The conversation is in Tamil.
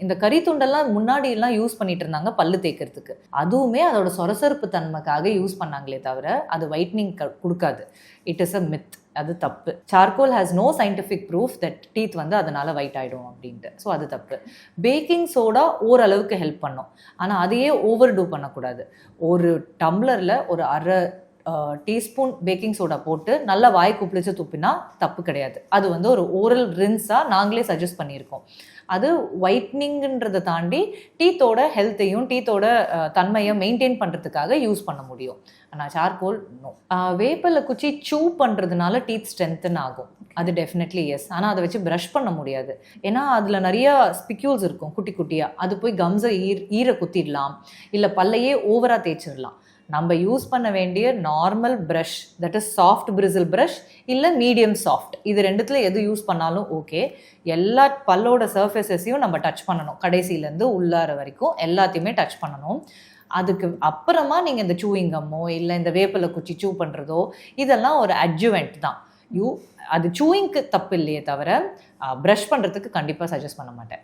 இந்த கறி துண்டெல்லாம் முன்னாடி எல்லாம் யூஸ் பண்ணிட்டு இருந்தாங்க பல்லு தேய்க்கிறதுக்கு. அதுவுமே அதோட சொரசொரப்பு தன்மைக்காக யூஸ் பண்ணாங்களே தவிர அது ஒயிட்னிங் கொடுக்காது. It is a myth. அது தப்பு. Charcoal has no scientific proof that teeth வந்து அதனால ஒயிட் ஆகிடும் அப்படின்ட்டு. ஸோ அது தப்பு. பேக்கிங் சோடா ஓரளவுக்கு ஹெல்ப் பண்ணும், ஆனால் அதையே ஓவர் டூ பண்ணக்கூடாது. ஒரு டம்ளரில் ஒரு அரை டீஸ்பூன் பேக்கிங் சோடா போட்டு நல்லா வாய் குப்பிளிச்சு துப்பினா தப்பு கிடையாது. அது வந்து ஒரு ஓரல் ரின்ஸாக நாங்களே சஜஸ்ட் பண்ணியிருக்கோம். அது ஒயிட்னிங்ன்றதை தாண்டி டீத்தோட ஹெல்த்தையும் டீத்தோட தன்மையை மெயின்டைன் பண்ணுறதுக்காக யூஸ் பண்ண முடியும். ஆனால் சார்கோல் நோ. வேப்பிலை குச்சி சூ பண்ணுறதுனால டீத் ஸ்ட்ரென்த்தன் ஆகும், அது டெஃபினெட்லி எஸ். ஆனால் அதை வச்சு ப்ரஷ் பண்ண முடியாது. ஏன்னா அதில் நிறையா ஸ்பிக்யூல்ஸ் இருக்கும் குட்டி குட்டியாக. அது போய் கம்ஸை ஈர குத்திடலாம், இல்லை பல்லையே ஓவராக தேய்ச்சிடலாம். நம்ம யூஸ் பண்ண வேண்டிய normal brush, that is soft bristle brush இல்லை மீடியம் சாஃப்ட், இது ரெண்டுத்தில் எது யூஸ் பண்ணாலும் ஓகே. எல்லா பல்லோட சர்ஃபேஸஸையும் நம்ம டச் பண்ணணும், கடைசியிலேருந்து உள்ளார வரைக்கும் எல்லாத்தையுமே டச் பண்ணணும். அதுக்கு அப்புறமா நீங்கள் இந்த சூயிங் கம்மோ இல்லை இந்த வேப்பிலை குச்சி சூ பண்ணுறதோ இதெல்லாம் ஒரு அட்ஜுவெண்ட் தான். அது சூயிங்க்கு தப்பு இல்லையே தவிர ப்ரஷ் பண்ணுறதுக்கு கண்டிப்பாக சஜஸ்ட் பண்ண மாட்டேன்.